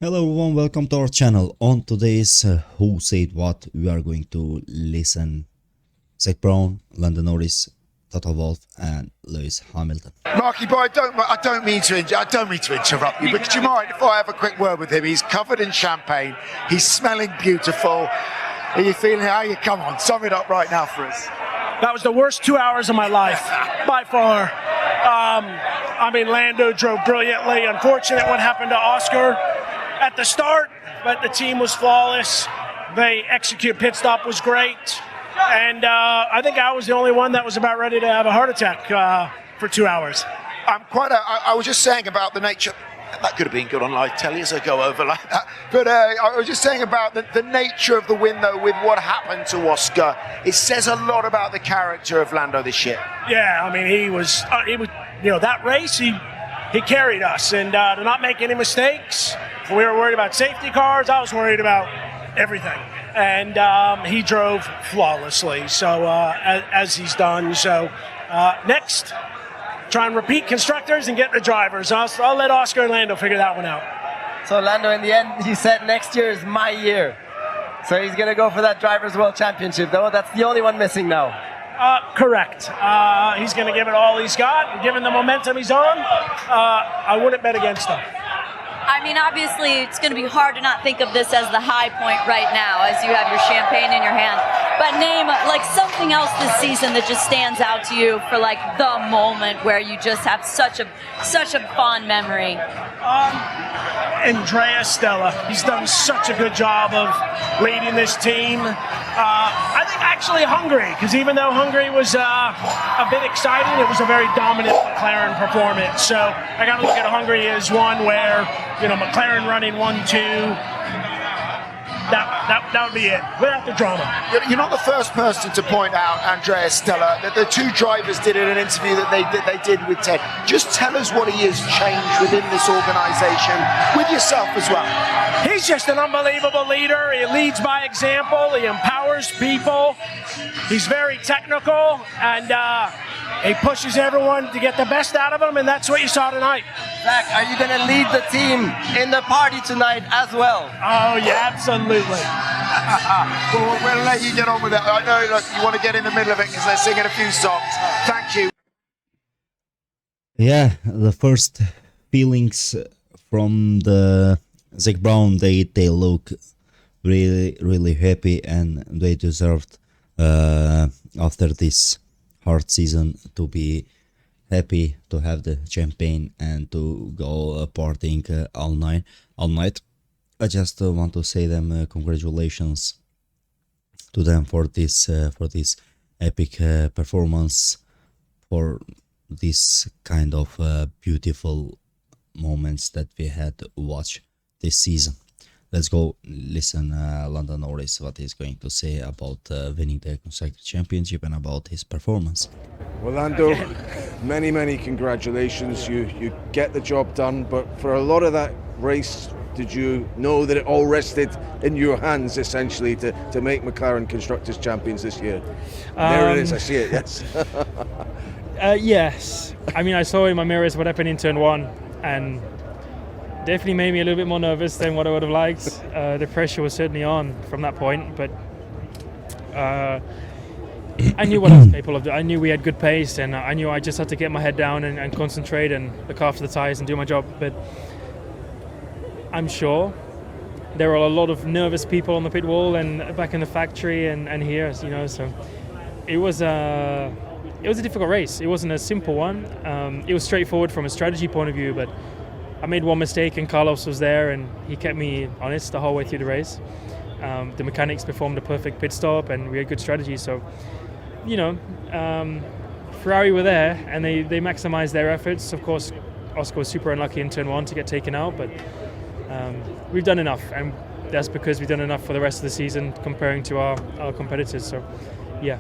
Hello everyone, welcome to our channel. On today's Who Said What, we are going to listen Zak Brown, Lando Norris, Toto Wolff and Lewis Hamilton. Marky boy, I don't mean to interrupt you, but do you mind if I have a quick word with him? He's covered in champagne, he's smelling beautiful. Are you feeling how you? Come on, sum it up right now for us. That was the worst 2 hours of my life, by far. Lando drove brilliantly. Unfortunate what happened to Oscar at the start, but the team was flawless. They execute pit stop was great. And I think I was the only one that was about ready to have a heart attack for 2 hours. I was just saying about the nature. That could have been good on live telly as I go over like that. But I was just saying about the nature of the win, though, with what happened to Oscar. It says a lot about the character of Lando this year. Yeah, he was, that race, he carried us. And to not make any mistakes, we were worried about safety cars. I was worried about everything. And he drove flawlessly, so as he's done. So next, try and repeat constructors and get the drivers. I'll let Oscar and Lando figure that one out. So Lando, in the end, he said next year is my year. So he's going to go for that Drivers' World Championship, though. That's the only one missing now. Correct. He's going to give it all he's got. Given the momentum he's on, I wouldn't bet against him. Obviously, it's going to be hard to not think of this as the high point right now as you have your champagne in your hand. But name, something else this season that just stands out to you for, the moment where you just have such a fond memory. Andrea Stella. He's done such a good job of leading this team. I think actually Hungary, because even though Hungary was a bit exciting, it was a very dominant McLaren performance. So I got to look at Hungary as one where, McLaren running 1-2. That would be it, without the drama. You're not the first person to point out Andrea Stella. The two drivers did in an interview that they did with Ted. Just tell us what he has changed within this organisation, with yourself as well. He's just an unbelievable leader. He leads by example. He empowers people. He's very technical, and he pushes everyone to get the best out of him, and that's what you saw tonight. Zach, are you going to lead the team in the party tonight as well? Oh, yeah, absolutely. Well, we'll let you get on with it. I know you want to get in the middle of it because they're singing a few songs. Thank you. Yeah, the first feelings from the Zak Brown, they look really happy, and they deserved after this hard season to be happy to have the champagne and to go partying all night. I just want to say them congratulations to them for this epic performance, for this kind of beautiful moments that we had to watch this season. Let's go listen Lando Norris, what he's going to say about winning the Constructors' Championship and about his performance. Well, Lando, many congratulations. You get the job done, but for a lot of that race, did you know that it all rested in your hands, essentially, to make McLaren Constructors' Champions this year? There it is, I see it, yes. Yes. I saw in my mirrors what happened in turn one, and definitely made me a little bit more nervous than what I would have liked. The pressure was certainly on from that point, but I knew what I was capable of. I knew we had good pace, and I knew I just had to get my head down and concentrate and look after the tyres and do my job. But I'm sure there were a lot of nervous people on the pit wall and back in the factory and here, so it was a difficult race. It wasn't a simple one. It was straightforward from a strategy point of view, but I made one mistake and Carlos was there and he kept me honest the whole way through the race. The mechanics performed a perfect pit stop and we had good strategy. So, Ferrari were there and they maximised their efforts. Of course, Oscar was super unlucky in turn one to get taken out, but we've done enough, and that's because we've done enough for the rest of the season comparing to our competitors. So, yeah.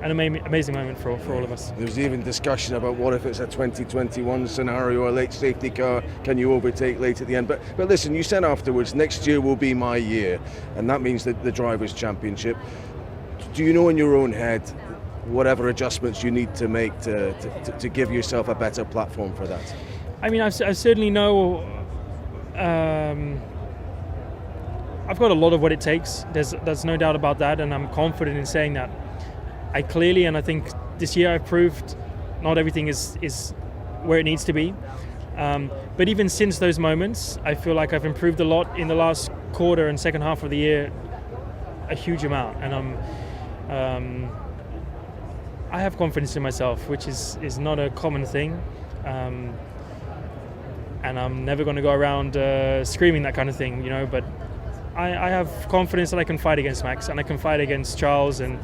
An amazing moment for all of us. There's even discussion about what if it's a 2021 scenario, a late safety car, can you overtake late at the end? But listen, you said afterwards, next year will be my year, and that means that the Drivers' Championship. Do you know in your own head whatever adjustments you need to make to give yourself a better platform for that? I certainly know I've got a lot of what it takes. There's no doubt about that, and I'm confident in saying that. I think this year I've proved not everything is where it needs to be. But even since those moments, I feel like I've improved a lot in the last quarter and second half of the year, a huge amount. And I have confidence in myself, which is not a common thing. And I'm never going to go around screaming that kind of thing, but I have confidence that I can fight against Max, and I can fight against Charles and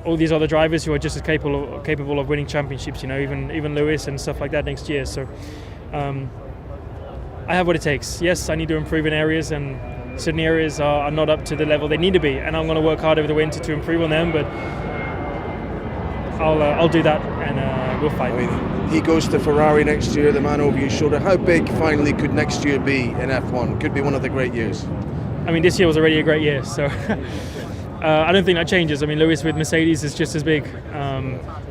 all these other drivers who are just as capable of winning championships, even Lewis and stuff like that next year. So I have what it takes. Yes, I need to improve in areas, and certain areas are not up to the level they need to be, and I'm going to work hard over the winter to improve on them, but I'll do that, and we'll fight. I mean, he goes to Ferrari next year, the man over your shoulder. How big finally could next year be in F1? Could be one of the great years. I mean, this year was already a great year, so I don't think that changes. I mean, Lewis with Mercedes is just as big.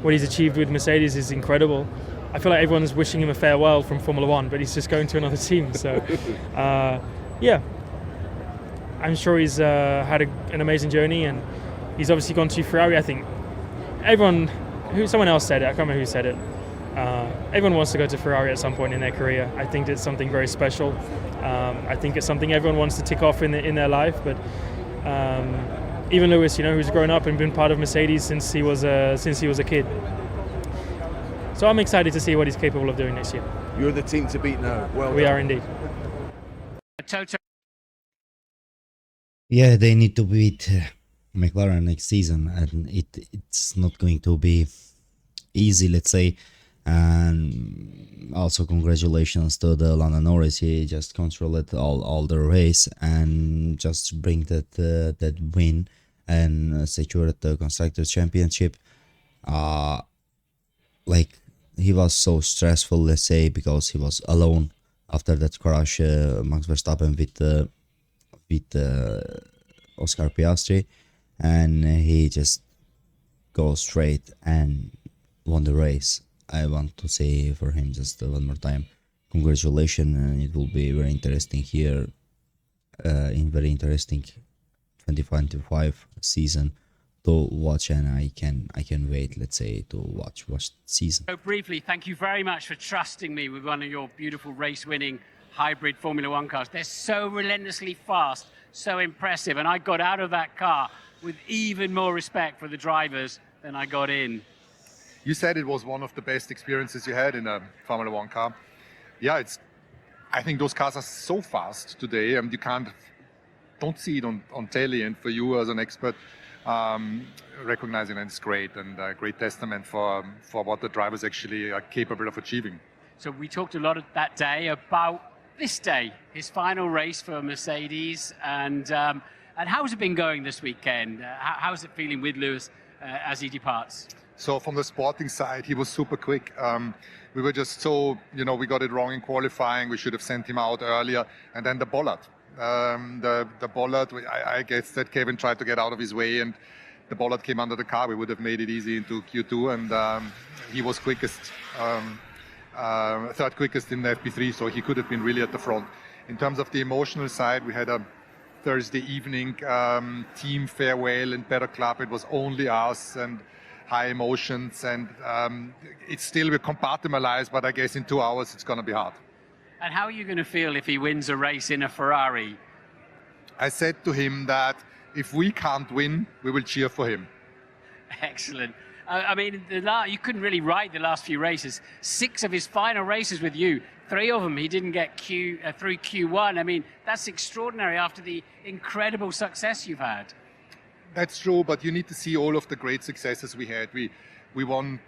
What he's achieved with Mercedes is incredible. I feel like everyone's wishing him a farewell from Formula One, but he's just going to another team. So, yeah, I'm sure he's had an amazing journey, and he's obviously gone to Ferrari. I think someone else said it, I can't remember who said it. Everyone wants to go to Ferrari at some point in their career. I think it's something very special. I think it's something everyone wants to tick off in their life, but even Lewis, who's grown up and been part of Mercedes since he was a kid. So I'm excited to see what he's capable of doing next year. You're the team to beat now. Well, we are indeed. Toto. Yeah, they need to beat McLaren next season, and it's not going to be easy, let's say. And also congratulations to the Lando Norris. He just controlled all the race and just bring that win and secured the constructors championship. Like, he was so stressful, let's say, because he was alone after that crash, Max Verstappen with Oscar Piastri, and he just goes straight and won the race. I want to say for him just one more time, congratulations, and it will be very interesting here, in very interesting 2025 season to watch, and I can wait, let's say, to watch the season. So briefly, thank you very much for trusting me with one of your beautiful race-winning hybrid Formula One cars. They're so relentlessly fast, so impressive, and I got out of that car with even more respect for the drivers than I got in. You said it was one of the best experiences you had in a Formula One car. Yeah, I think those cars are so fast today, and you don't see it on telly. And for you as an expert, recognizing it is great, and a great testament for what the drivers actually are capable of achieving. So we talked a lot that day about this day, his final race for Mercedes, and how's it been going this weekend? How's it feeling with Lewis as he departs? So from the sporting side, he was super quick. We were just so, we got it wrong in qualifying. We should have sent him out earlier. And then the bollard. The bollard, I guess that Kevin tried to get out of his way, and the bollard came under the car. We would have made it easy into Q2, and he was quickest, third quickest in the FP3, so he could have been really at the front. In terms of the emotional side, we had a Thursday evening team farewell in Better Club. It was only us and high emotions, and it's still, we're compartmentalized, but I guess in 2 hours it's going to be hard. And how are you going to feel if he wins a race in a Ferrari? I said to him that if we can't win, we will cheer for him. Excellent. I mean, you couldn't really ride the last few races. 6 of his final races with you, 3 of them he didn't get through Q1. I mean, that's extraordinary after the incredible success you've had. That's true, but you need to see all of the great successes we had. We won,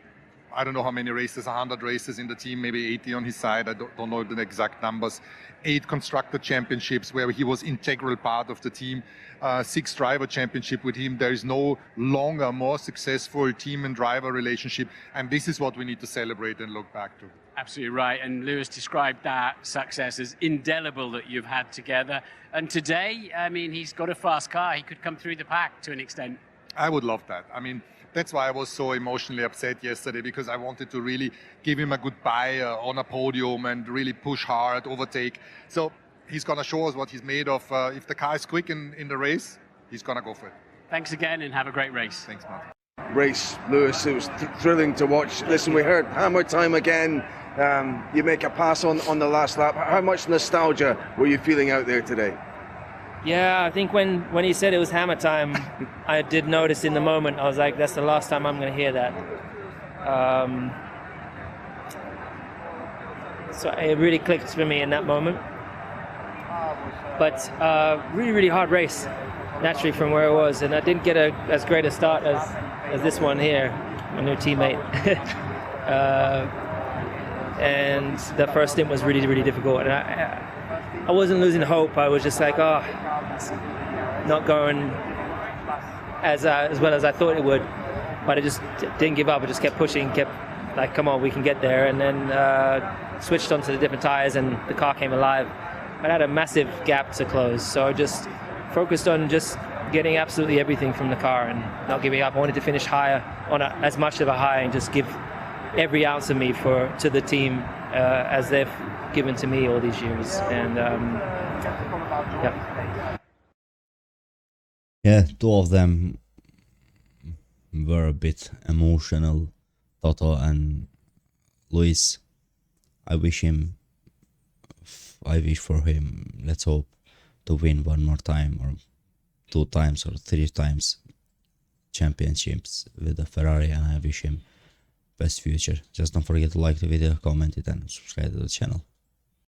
I don't know how many races, 100 races in the team, maybe 80 on his side. I don't know the exact numbers. 8 constructor championships where he was integral part of the team. 6 driver championship with him. There is no longer, more successful team and driver relationship. And this is what we need to celebrate and look back to. Absolutely right. And Lewis described that success as indelible that you've had together. And today, I mean, he's got a fast car. He could come through the pack to an extent. I would love that. I mean, that's why I was so emotionally upset yesterday, because I wanted to really give him a goodbye on a podium and really push hard, overtake. So he's going to show us what he's made of. If the car is quick in the race, he's going to go for it. Thanks again and have a great race. Thanks, Martin. Race, Lewis, it was thrilling to watch. Listen, we heard hammer time again. You make a pass on the last lap. How much nostalgia were you feeling out there today? Yeah, I think when he said it was hammer time, I did notice in the moment. I was like, that's the last time I'm going to hear that. So it really clicked for me in that moment. But really, really hard race, naturally, from where I was. And I didn't get as great a start as this one here, my new teammate. And the first stint was really, really difficult. And I wasn't losing hope. I was just like, oh, it's not going as well as I thought it would. But I just didn't give up. I just kept pushing, kept like, come on, we can get there. And then switched onto the different tires and the car came alive. I had a massive gap to close. So I just focused on just getting absolutely everything from the car and not giving up. I wanted to finish higher, on as much of a high, and just give every ounce of me to the team as they've given to me all these years. And yeah, two of them were a bit emotional, Toto and Luis. I wish for him, let's hope, to win one more time, or 2 times or 3 times championships with the Ferrari, and I wish him best future. Just don't forget to like the video, comment it, and subscribe to the channel.